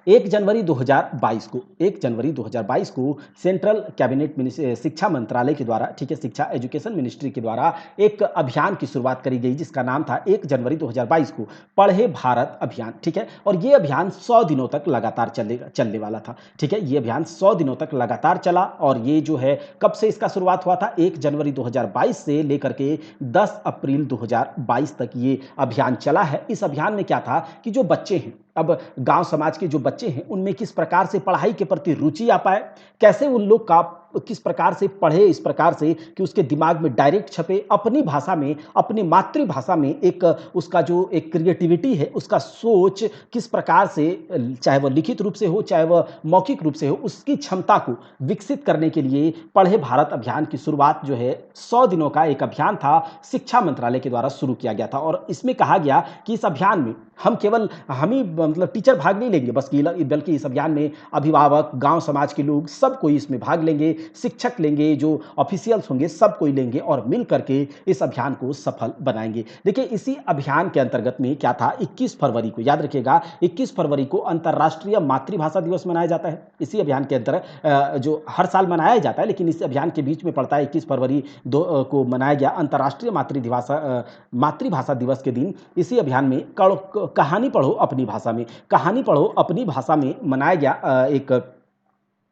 1 जनवरी 2022 को 1 जनवरी 2022 को सेंट्रल कैबिनेट शिक्षा मंत्रालय के द्वारा, ठीक है, शिक्षा एजुकेशन मिनिस्ट्री के द्वारा एक अभियान की शुरुआत करी गई जिसका नाम था 1 जनवरी 2022 को पढ़े भारत अभियान, ठीक है। और ये अभियान 100 दिनों तक लगातार चलने वाला था, ठीक है। ये अभियान 100 दिनों तक लगातार चला और ये जो है कब से इसका शुरुआत हुआ था, 1 जनवरी 2022 से लेकर के 10 अप्रैल 2022 तक ये अभियान चला है। इस अभियान में क्या था कि जो बच्चे हैं, अब गांव समाज के जो बच्चे हैं उनमें किस प्रकार से पढ़ाई के प्रति रुचि आ पाए, कैसे उन लोग का किस प्रकार से पढ़े इस प्रकार से कि उसके दिमाग में डायरेक्ट छपे, अपनी भाषा में, अपनी मातृभाषा में एक उसका जो एक क्रिएटिविटी है, उसका सोच किस प्रकार से, चाहे वह लिखित रूप से हो चाहे वह मौखिक रूप से हो, उसकी क्षमता को विकसित करने के लिए पढ़े भारत अभियान की शुरुआत जो है 100 दिनों का एक अभियान था, शिक्षा मंत्रालय के द्वारा शुरू किया गया था। और इसमें कहा गया कि इस अभियान में हम ही मतलब टीचर भाग नहीं लेंगे बस, बल्कि इस अभियान में अभिभावक, गांव समाज के लोग सब कोई इसमें भाग लेंगे, शिक्षक लेंगे, जो ऑफिशियल्स होंगे सब कोई लेंगे और मिल करके इस अभियान को सफल बनाएंगे। देखिए इसी अभियान के अंतर्गत में क्या था, 21 फरवरी को, याद रखिएगा 21 फरवरी को अंतर्राष्ट्रीय मातृभाषा दिवस मनाया जाता है। इसी अभियान के अंतर्गत जो हर साल मनाया जाता है लेकिन इस अभियान के बीच में पड़ता है 21 फरवरी को मनाया गया अंतर्राष्ट्रीय मातृभाषा दिवस के दिन। इसी अभियान में कहानी पढ़ो अपनी भाषा में, कहानी पढ़ो अपनी भाषा में मनाया गया एक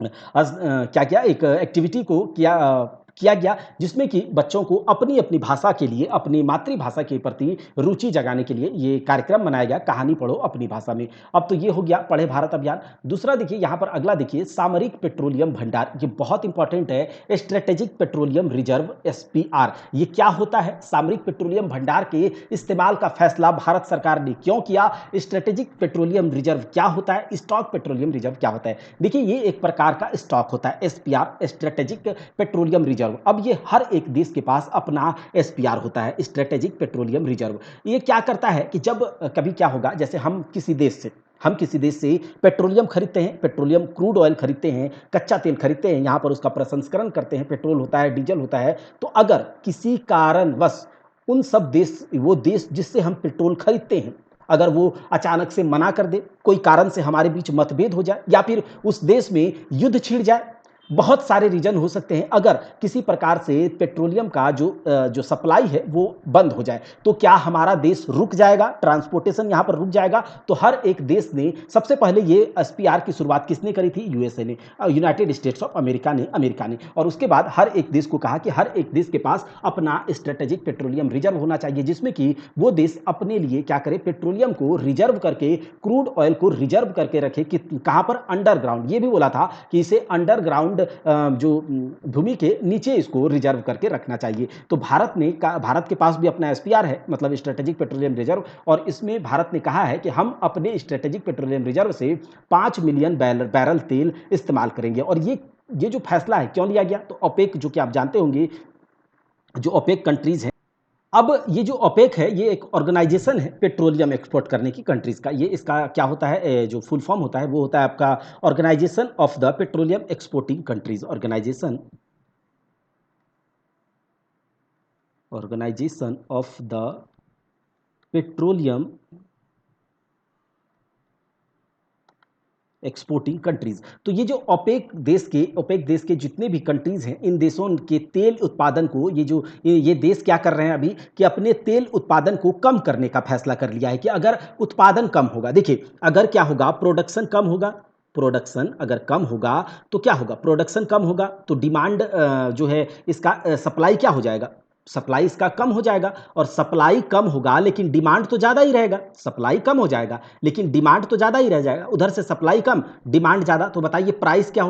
क्या किया, एक एक्टिविटी को किया गया जिसमें कि बच्चों को अपनी अपनी भाषा के लिए, अपनी मातृभाषा के प्रति रुचि जगाने के लिए ये कार्यक्रम मनाया गया, कहानी पढ़ो अपनी भाषा में। अब तो ये हो गया पढ़े भारत अभियान। दूसरा देखिए यहाँ पर अगला देखिए, सामरिक पेट्रोलियम भंडार, ये बहुत इंपॉर्टेंट है, स्ट्रेटेजिक पेट्रोलियम रिजर्व SPR। ये क्या होता है, सामरिक पेट्रोलियम भंडार के इस्तेमाल का फैसला भारत सरकार ने क्यों किया, स्ट्रेटेजिक पेट्रोलियम रिजर्व क्या होता है, स्टॉक पेट्रोलियम रिजर्व क्या होता है। देखिए ये एक प्रकार का स्टॉक होता है SPR, स्ट्रेटेजिक पेट्रोलियम रिजर्व। अब ये हर एक देश के पास अपना SPR होता है, स्ट्रेटेजिक पेट्रोलियम रिजर्व। ये क्या करता है कि जब कभी क्या होगा, जैसे हम किसी देश से पेट्रोलियम खरीदते हैं, पेट्रोलियम क्रूड ऑयल खरीदते हैं, कच्चा तेल खरीदते हैं, यहाँ पर उसका प्रसंस्करण करते हैं, पेट्रोल होता है, डीजल होता है। तो अगर किसी कारणवश उन सब वो देश जिससे हम पेट्रोल खरीदते हैं, अगर वो अचानक से मना कर दे, कोई कारण से हमारे बीच मतभेद हो जाए या फिर उस देश में युद्ध छिड़ जाए, बहुत सारे रीजन हो सकते हैं, अगर किसी प्रकार से पेट्रोलियम का जो सप्लाई है वो बंद हो जाए तो क्या हमारा देश रुक जाएगा, ट्रांसपोर्टेशन यहाँ पर रुक जाएगा। तो हर एक देश ने, सबसे पहले ये SPR की शुरुआत किसने करी थी, USA ने, यूनाइटेड स्टेट्स ऑफ अमेरिका ने, और उसके बाद हर एक देश को कहा कि हर एक देश के पास अपना स्ट्रेटेजिक पेट्रोलियम रिजर्व होना चाहिए, जिसमें कि वो देश अपने लिए क्या करे, पेट्रोलियम को रिजर्व करके, क्रूड ऑयल को रिजर्व करके रखे कि कहाँ पर, अंडरग्राउंड। ये भी बोला था कि इसे अंडरग्राउंड जो भूमि के नीचे इसको रिजर्व करके रखना चाहिए। तो भारत के पास भी अपना SPR है, मतलब स्ट्रेटेजिक पेट्रोलियम रिजर्व, और इसमें भारत ने कहा है कि हम अपने स्ट्रेटेजिक पेट्रोलियम रिजर्व से 5 मिलियन बैरल तेल इस्तेमाल करेंगे। और ये जो फैसला है क्यों लिया गया, तो ओपेक, जो कि आप जानते होंगे, जो ओपेक कंट्रीज हैं, अब ये जो ओपेक है ये एक ऑर्गेनाइजेशन है पेट्रोलियम एक्सपोर्ट करने की कंट्रीज का। ये इसका क्या होता है, जो फुल फॉर्म होता है वो होता है आपका organisation of the petroleum exporting countries, organisation of the petroleum exporting countries. तो ये जो ओपेक देश के जितने भी कंट्रीज हैं, इन देशों के तेल उत्पादन को, ये देश क्या कर रहे हैं अभी कि अपने तेल उत्पादन को कम करने का फैसला कर लिया है कि अगर उत्पादन कम होगा, देखिए अगर क्या होगा, प्रोडक्शन अगर कम होगा तो क्या होगा, प्रोडक्शन कम होगा तो डिमांड जो है इसका सप्लाई क्या हो जाएगा, सप्लाई इसका कम हो जाएगा। और सप्लाई कम होगा लेकिन डिमांड तो ज़्यादा ही रहेगा, सप्लाई कम हो जाएगा लेकिन डिमांड तो ज़्यादा ही रह जाएगा, उधर से सप्लाई कम डिमांड ज़्यादा, तो बताइए प्राइस क्या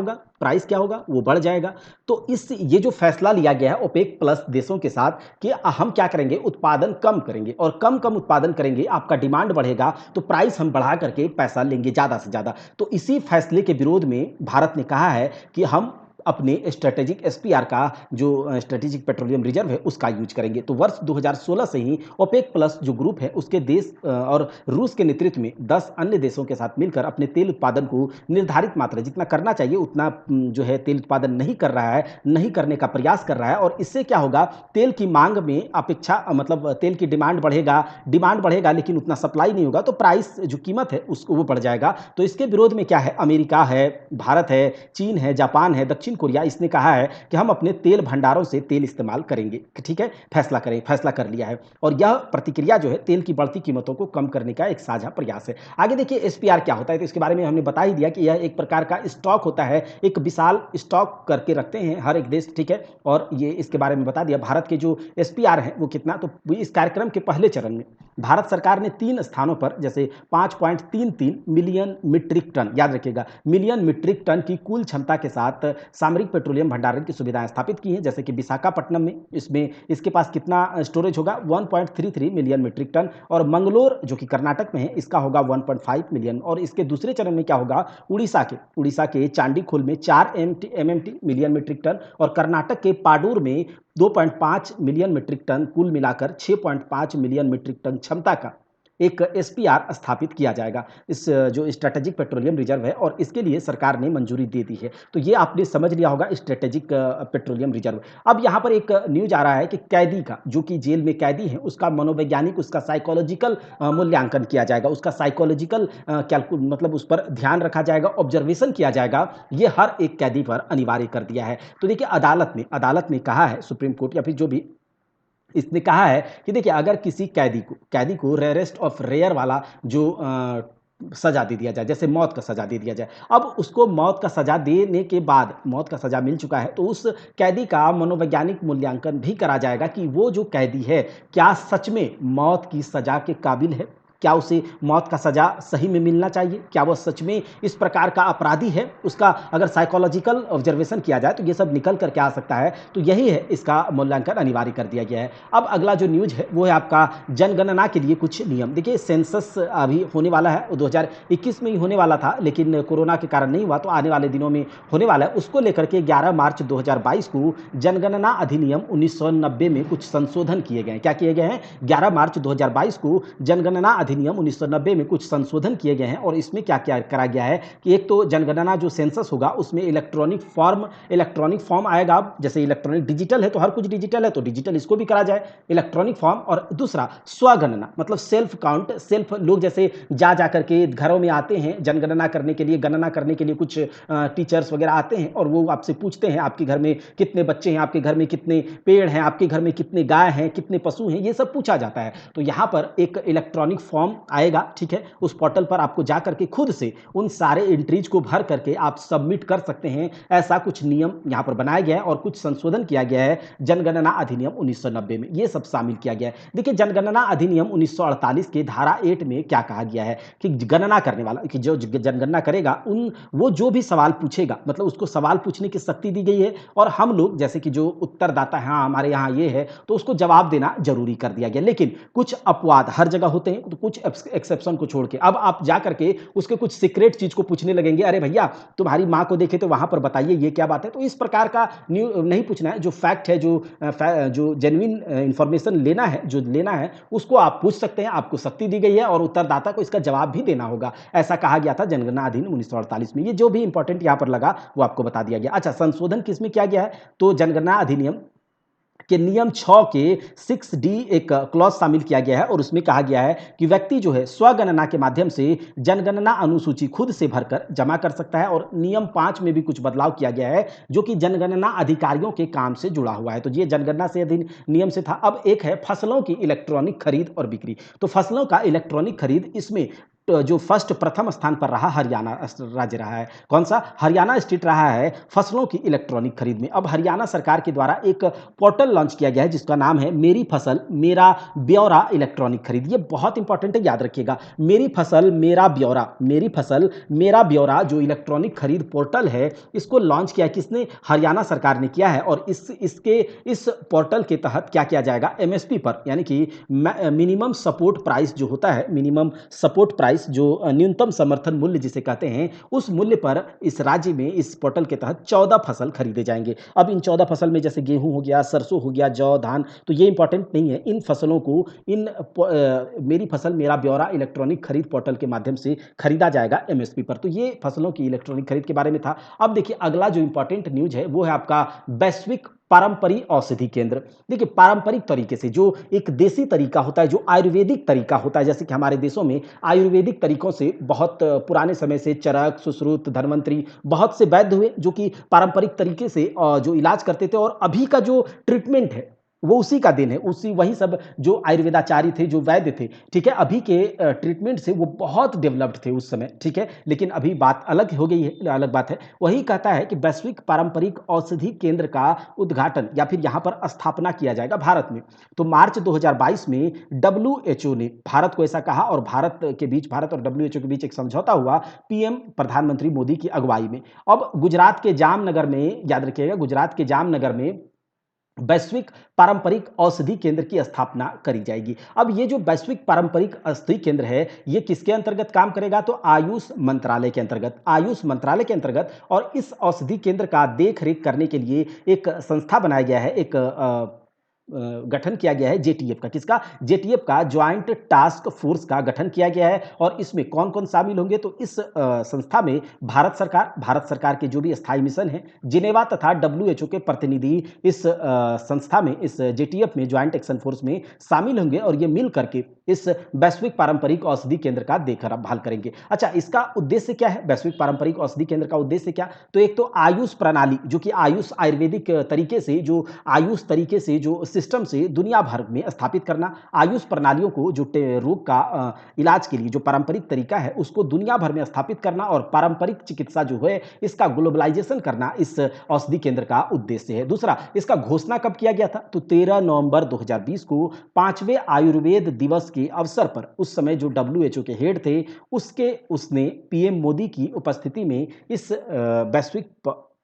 होगा, वो बढ़ जाएगा। तो ये जो फैसला लिया गया है ओपेक प्लस देशों के साथ कि हम क्या करेंगे, उत्पादन कम करेंगे, और कम उत्पादन करेंगे, आपका डिमांड बढ़ेगा तो प्राइस हम बढ़ा करके पैसा लेंगे ज़्यादा से ज़्यादा। तो इसी फैसले के विरोध में भारत ने कहा है कि हम अपने स्ट्रेटेजिक एसपीआर का जो स्ट्रेटेजिक पेट्रोलियम रिजर्व है उसका यूज करेंगे। तो वर्ष 2016 से ही ओपेक प्लस जो ग्रुप है उसके देश और रूस के नेतृत्व में 10 अन्य देशों के साथ मिलकर अपने तेल उत्पादन को निर्धारित मात्रा जितना करना चाहिए उतना जो है तेल उत्पादन नहीं कर रहा है, नहीं करने का प्रयास कर रहा है। और इससे क्या होगा, तेल की मांग में अपेक्षा मतलब तेल की डिमांड बढ़ेगा लेकिन उतना सप्लाई नहीं होगा, तो प्राइस जो कीमत है उसको वो बढ़ जाएगा। तो इसके विरोध में क्या है, अमेरिका है, भारत है, चीन है, जापान है, दक्षिण कोरिया, इसने कहा है कि हम अपने तेल भंडारों से तेल इस्तेमाल करेंगे। ठीक है, फैसला कर लिया है। और यह प्रतिक्रिया जो है तेल की बढ़ती कीमतों को कम करने का एक साझा प्रयास है। आगे देखिए एसपीआर क्या होता है, तो इसके बारे में हमने बता ही दिया कि यह एक प्रकार का स्टॉक होता है, एक विशाल स्टॉक करके रखते हैं हर एक देश। ठीक है, और ये इसके बारे में बता दिया भारत के जो एसपीआर है वो कितना। तो इस कार्यक्रम के पहले चरण में भारत सरकार ने 3 स्थानों पर जैसे 5.33 मिलियन मीट्रिक टन, याद रखिएगा, मिलियन मीट्रिक टन की कुल क्षमता के साथ सामरिक पेट्रोलियम भंडारण की सुविधाएं स्थापित की हैं। जैसे कि विशाखापट्टनम में इसके पास कितना स्टोरेज होगा, 1.33 मिलियन मीट्रिक टन। और मंगलोर जो कि कर्नाटक में है इसका होगा 1.5 मिलियन। और इसके दूसरे चरण में क्या होगा, उड़ीसा के चांडीखोल में 4 एमएमटी मिलियन मीट्रिक टन, और कर्नाटक के पाडूर में 2.5 मिलियन मीट्रिक टन, कुल मिलाकर 6.5 मिलियन मीट्रिक टन क्षमता का एक एसपीआर स्थापित किया जाएगा, इस जो स्ट्रेटेजिक पेट्रोलियम रिजर्व है, और इसके लिए सरकार ने मंजूरी दे दी है। तो ये आपने समझ लिया होगा स्ट्रेटेजिक पेट्रोलियम रिजर्व। अब यहाँ पर एक न्यूज आ रहा है कि कैदी का, जो कि जेल में कैदी है, उसका मनोवैज्ञानिक, उसका साइकोलॉजिकल मूल्यांकन किया जाएगा, उसका साइकोलॉजिकल मतलब उस पर ध्यान रखा जाएगा, ऑब्जर्वेशन किया जाएगा। ये हर एक कैदी पर अनिवार्य कर दिया है। तो देखिए अदालत ने कहा है, सुप्रीम कोर्ट या फिर जो भी, इसने कहा है कि देखिए अगर किसी कैदी को रेयरेस्ट ऑफ रेयर वाला जो सजा दे दिया जाए, जैसे मौत का सजा दे दिया जाए, अब उसको मौत का सजा देने के बाद, मौत का सजा मिल चुका है, तो उस कैदी का मनोवैज्ञानिक मूल्यांकन भी करा जाएगा कि वो जो कैदी है क्या सच में मौत की सजा के काबिल है, क्या उसे मौत का सजा सही में मिलना चाहिए, क्या वह सच में इस प्रकार का अपराधी है। उसका अगर साइकोलॉजिकल ऑब्जर्वेशन किया जाए तो ये सब निकल करके आ सकता है। तो यही है, इसका मूल्यांकन अनिवार्य कर दिया गया है। अब अगला जो न्यूज है वो है आपका जनगणना के लिए कुछ नियम। देखिए सेंसस अभी होने वाला है, 2021 में ही होने वाला था लेकिन कोरोना के कारण नहीं हुआ, तो आने वाले दिनों में होने वाला है। उसको लेकर के 11 मार्च 2022 को जनगणना अधिनियम 1990 में कुछ संशोधन किए गए हैं। क्या किए गए हैं, 11 मार्च 2022 को जनगणना अधिनियम 1990 में कुछ संशोधन किए गए हैं। और इसमें क्या क्या करा गया है कि एक तो जनगणना जो सेंसस होगा उसमें इलेक्ट्रॉनिक फॉर्म आएगा। जैसे इलेक्ट्रॉनिक डिजिटल है तो हर कुछ डिजिटल है, तो डिजिटल इसको भी करा जाए, इलेक्ट्रॉनिक फॉर्म। और दूसरा स्वगणना, मतलब सेल्फ काउंट, लोग जैसे जा करके घरों में आते हैं जनगणना करने के लिए, गणना करने के लिए कुछ टीचर्स वगैरह आते हैं और वो आपसे पूछते हैं आपके घर में कितने बच्चे हैं, आपके घर में कितने पेड़ हैं, आपके घर में कितने गाय हैं, कितने पशु हैं, ये सब पूछा जाता है। तो यहाँ पर एक इलेक्ट्रॉनिक फॉर्म आएगा। ठीक है, उस पोर्टल पर आपको जा करके खुद से उन सारे एंट्रीज को भर करके आप सबमिट कर सकते हैं। ऐसा कुछ नियम यहाँ पर बनाया गया है और कुछ संशोधन किया गया है जनगणना अधिनियम 1990 में, ये सब शामिल किया गया है। देखिए जनगणना अधिनियम 1948 के धारा 8 में क्या कहा गया है कि गणना करने वाला, कि जो जनगणना करेगा वो जो भी सवाल पूछेगा, मतलब उसको सवाल पूछने की शक्ति दी गई है। और हम लोग जैसे कि जो उत्तरदाता है, हाँ हमारे यहाँ ये है, तो उसको जवाब देना जरूरी कर दिया गया। लेकिन कुछ अपवाद हर जगह होते हैं, तो कुछ एक्सेप्शन को छोड़ के अब आप जा करके उसके कुछ सीक्रेट चीज को पूछने लगेंगे, अरे भैया तुम्हारी माँ को देखे तो वहां पर बताइए ये क्या बात है। तो इस प्रकार का नहीं पूछना है, जो फैक्ट है, जो जेन्युइन इंफॉर्मेशन लेना है उसको आप पूछ सकते हैं, आपको शक्ति दी गई है और उत्तरदाता को इसका जवाब भी देना होगा। ऐसा कहा गया था जनगणना अधिनियम 1948 में। ये जो भी इंपॉर्टेंट यहां पर लगा वो आपको बता दिया गया। अच्छा, संशोधन किसमें किया गया है, तो जनगणना अधिनियम के नियम 6 के 6D एक क्लॉज शामिल किया गया है और उसमें कहा गया है कि व्यक्ति जो है स्वगणना के माध्यम से जनगणना अनुसूची खुद से भरकर जमा कर सकता है। और नियम 5 में भी कुछ बदलाव किया गया है जो कि जनगणना अधिकारियों के काम से जुड़ा हुआ है। तो ये जनगणना से नियम से था। अब एक है फसलों की इलेक्ट्रॉनिक खरीद और बिक्री। तो फसलों का इलेक्ट्रॉनिक खरीद, इसमें जो प्रथम स्थान पर रहा हरियाणा राज्य रहा है। कौन सा, हरियाणा स्टेट रहा है फसलों की इलेक्ट्रॉनिक खरीद में। अब हरियाणा सरकार के द्वारा एक पोर्टल लॉन्च किया गया है जिसका नाम है मेरी फसल मेरा ब्यौरा इलेक्ट्रॉनिक खरीद। ये बहुत इंपॉर्टेंट है, याद रखिएगा, मेरी फसल मेरा ब्यौरा जो इलेक्ट्रॉनिक खरीद पोर्टल है, इसको लॉन्च किया किसने, हरियाणा सरकार ने किया है। और इस पोर्टल के तहत क्या किया जाएगा, एमएसपी पर, यानी कि मिनिमम सपोर्ट प्राइस जो होता है, मिनिमम सपोर्ट प्राइस प्राइस जो न्यूनतम समर्थन मूल्य जिसे कहते हैं, उस मूल्य पर इस राज्य में इस पोर्टल के तहत 14 फसल खरीदे जाएँगे। अब इन 14 फसल में जैसे गेहूँ हो गया, सरसों हो गया, जौ, धान, तो ये इंपॉर्टेंट नहीं है। इन फसलों को मेरी फसल मेरा ब्यौरा इलेक्ट्रॉनिक खरीद पोर्टल के माध्यम से खरीदा जाएगा एमएसपी पर। तो ये फसलों की इलेक्ट्रॉनिक खरीद के बारे में था। अब देखिए अगला जो इंपॉर्टेंट न्यूज़ है वो है आपका वैश्विक पारंपरिक औषधि केंद्र। देखिए पारंपरिक तरीके से जो एक देसी तरीका होता है, जो आयुर्वेदिक तरीका होता है, जैसे कि हमारे देशों में आयुर्वेदिक तरीकों से बहुत पुराने समय से चरक, सुश्रुत, धन्वंतरी बहुत से वैद्य हुए जो कि पारंपरिक तरीके से जो इलाज करते थे और अभी का जो ट्रीटमेंट है वो उसी का देन है। उसी वही सब जो आयुर्वेदाचार्य थे, जो वैद्य थे, ठीक है? अभी के ट्रीटमेंट से वो बहुत डेवलप्ड थे उस समय, ठीक है? लेकिन अभी बात अलग हो गई है, अलग बात है। वही कहता है कि वैश्विक पारंपरिक औषधि केंद्र का उद्घाटन या फिर यहाँ पर स्थापना किया जाएगा भारत में। तो मार्च 2022 में डब्ल्यूएचओ ने भारत को ऐसा कहा और भारत और डब्ल्यूएचओ के बीच एक समझौता हुआ पीएम प्रधानमंत्री मोदी की अगुवाई में। अब गुजरात के जामनगर में, याद रखिएगा, गुजरात के जामनगर में वैश्विक पारंपरिक औषधि केंद्र की स्थापना करी जाएगी। अब ये जो वैश्विक पारंपरिक औषधि केंद्र है, ये किसके अंतर्गत काम करेगा? तो आयुष मंत्रालय के अंतर्गत। और इस औषधि केंद्र का देख रेख करने के लिए एक संस्था बनाया गया है, एक गठन किया गया है जेटीएफ का। किसका? जेटीएफ का, ज्वाइंट टास्क फोर्स का गठन किया गया है। और इसमें कौन कौन शामिल होंगे? तो इस संस्था में भारत सरकार के जो भी स्थायी मिशन है, जिनेवा तथा डब्ल्यूएचओ के प्रतिनिधि इस संस्था में, इस जेटीएफ में, ज्वाइंट एक्शन फोर्स में शामिल होंगे और ये मिल करके इस वैश्विक पारंपरिक औषधि केंद्र का देखभाल करेंगे। अच्छा, इसका उद्देश्य क्या है? वैश्विक पारंपरिक औषधि केंद्र का उद्देश्य क्या? तो एक तो आयुष प्रणाली, जो कि आयुष आयुर्वेदिक तरीके से, जो आयुष तरीके से, जो सिस्टम से दुनिया भर में स्थापित करना, आयुष प्रणालियों को जो रोग का इलाज के लिए जो पारंपरिक तरीका है उसको दुनिया भर में स्थापित करना और पारंपरिक चिकित्सा जो है इसका ग्लोबलाइजेशन करना इस औषधि केंद्र का उद्देश्य है। दूसरा, इसका घोषणा कब किया गया था? तो 13 नवंबर 2020 को 5वें आयुर्वेद दिवस के अवसर पर, उस समय जो डब्ल्यूएचओ के हेड थे उसने पीएम मोदी की उपस्थिति में इस वैश्विक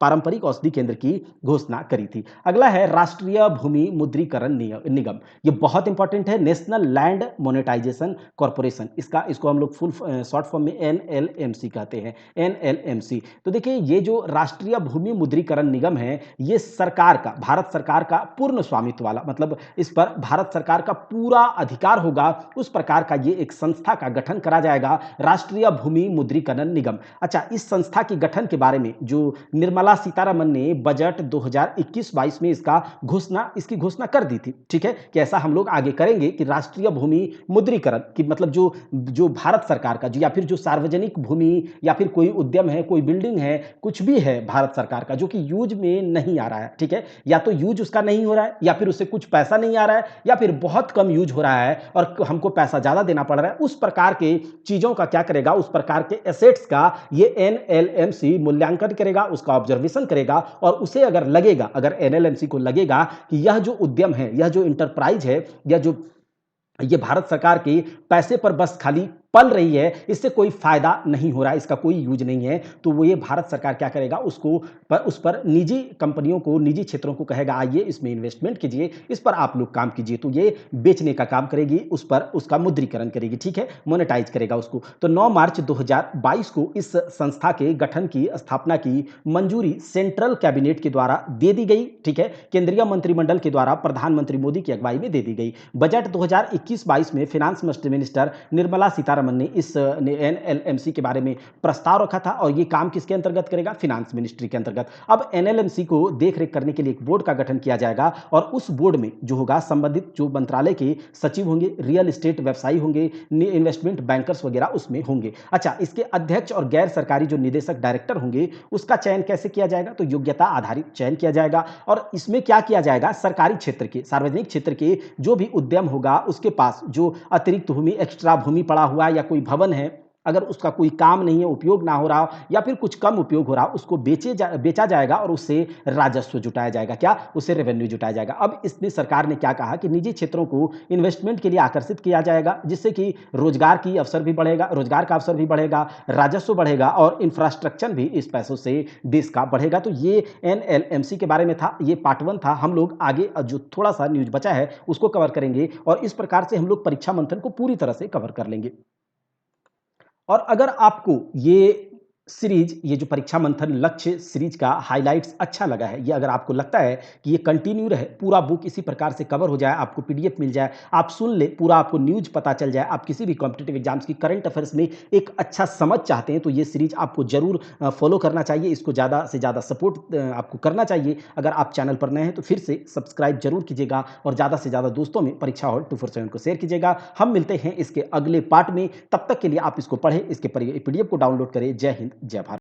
पारंपरिक औषधि केंद्र की घोषणा करी थी। अगला है राष्ट्रीय भूमि मुद्रीकरण निगम। ये बहुत इंपॉर्टेंट है, नेशनल लैंड मोनेटाइजेशन कॉर्पोरेशन। इसको हम लोग फुल शॉर्ट फॉर्म में एनएलएमसी कहते हैं, एनएलएमसी। तो देखिए ये जो राष्ट्रीय भूमि मुद्रीकरण निगम है, ये भारत सरकार का पूर्ण स्वामित्व वाला, मतलब इस पर भारत सरकार का पूरा अधिकार होगा, उस प्रकार का ये एक संस्था का गठन करा जाएगा, राष्ट्रीय भूमि मुद्रीकरण निगम। अच्छा, इस संस्था के गठन के बारे में जो निर्मला सीतारमण ने बजट 2021-22 में इसकी घोषणा कर दी थी, ठीक है, कि ऐसा हम लोग आगे करेंगे कि राष्ट्रीय भूमि मुद्रीकरण की मतलब जो भारत सरकार का या फिर जो सार्वजनिक भूमि या फिर कोई उद्यम है, कोई बिल्डिंग है, कुछ भी है भारत सरकार का जो कि यूज में नहीं आ रहा है, ठीक है, या तो यूज उसका नहीं हो रहा है या फिर उससे कुछ पैसा नहीं आ रहा है या फिर बहुत कम यूज हो रहा है और हमको पैसा ज्यादा देना पड़ रहा है, उस प्रकार के चीजों का क्या करेगा? उस प्रकार के एसेट्स का ये एनएलएमसी मूल्यांकन करेगा, उसका ऑब्जर्वेशन करेगा और उसे अगर एनएलएमसी को लगेगा कि यह जो उद्यम है, यह जो इंटरप्राइज है, ये भारत सरकार के पैसे पर बस खाली पल रही है, इससे कोई फायदा नहीं हो रहा है, इसका कोई यूज नहीं है, तो वो ये भारत सरकार क्या करेगा? उस पर निजी कंपनियों को, निजी क्षेत्रों को कहेगा आइए इसमें इन्वेस्टमेंट कीजिए, इस पर आप लोग काम कीजिए। तो ये बेचने का काम करेगी, उस पर उसका मुद्रीकरण करेगी, ठीक है, मोनेटाइज करेगा उसको। तो 9 मार्च 2022 को इस संस्था के गठन की स्थापना की मंजूरी सेंट्रल कैबिनेट के द्वारा दे दी गई, ठीक है, केंद्रीय मंत्रिमंडल के द्वारा प्रधानमंत्री मोदी की अगुवाई में दे दी गई। बजट 2021-22 में फाइनेंस मिनिस्टर निर्मला सीतारमण ने इस एनएलएमसी के बारे में प्रस्ताव रखा था और ये काम किसके अंतर्गत करेगा? फाइनेंस मिनिस्ट्री के अंतर्गत। अब एनएलएमसी को देखरेख करने के लिए एक बोर्ड का गठन किया जाएगा और उस बोर्ड में जो होगा संबंधित जो मंत्रालय के सचिव होंगे, रियल एस्टेट व्यवसायी होंगे, इन्वेस्टमेंट बैंकर्स वगैरह उसमें होंगे। अच्छा, इसके अध्यक्ष और गैर सरकारी जो निदेशक डायरेक्टर होंगे उसका चयन कैसे किया जाएगा? तो योग्यता आधारित चयन किया जाएगा और इसमें क्या किया जाएगा? सरकारी क्षेत्र के, सार्वजनिक क्षेत्र के जो भी उद्यम होगा उसके पास जो अतिरिक्त भूमि, एक्स्ट्रा भूमि पड़ा हुआ या कोई भवन है, अगर उसका कोई काम नहीं है, उपयोग ना हो रहा या फिर कुछ कम उपयोग हो रहा, उसको बेचा जाएगा और उससे राजस्व जुटाया जाएगा। क्या? उससे रेवेन्यू जुटाया जाएगा। अब इसमें सरकार ने क्या कहा कि निजी क्षेत्रों को इन्वेस्टमेंट के लिए आकर्षित किया जाएगा, जिससे कि रोजगार का अवसर भी बढ़ेगा, राजस्व बढ़ेगा और इंफ्रास्ट्रक्चर भी इस पैसों से देश का बढ़ेगा। तो ये एनएलएमसी के बारे में था, ये पार्ट 1 था। हम लोग आगे जो थोड़ा सा न्यूज बचा है उसको कवर करेंगे और इस प्रकार से हम लोग परीक्षा मंथन को पूरी तरह से कवर कर लेंगे। और अगर आपको ये सीरीज़, ये जो परीक्षा मंथन लक्ष्य सीरीज़ का हाइलाइट्स अच्छा लगा है, ये अगर आपको लगता है कि ये कंटिन्यू रहे, पूरा बुक इसी प्रकार से कवर हो जाए, आपको पीडीएफ मिल जाए, आप सुन लें, पूरा आपको न्यूज़ पता चल जाए, आप किसी भी कॉम्पिटिटिव एग्ज़ाम्स की करंट अफ़ेयर्स में एक अच्छा समझ चाहते हैं, तो ये सीरीज़ आपको ज़रूर फ़ॉलो करना चाहिए, इसको ज़्यादा से ज़्यादा सपोर्ट आपको करना चाहिए। अगर आप चैनल पर नए हैं, तो फिर से सब्सक्राइब ज़रूर कीजिएगा और ज़्यादा से ज़्यादा दोस्तों में परीक्षा हॉल 247 को शेयर कीजिएगा। हम मिलते हैं इसके अगले पार्ट में, तब तक के लिए आप इसको पढ़ें, इसके पीडीएफ को डाउनलोड करें। जय हिंद, जय भारत।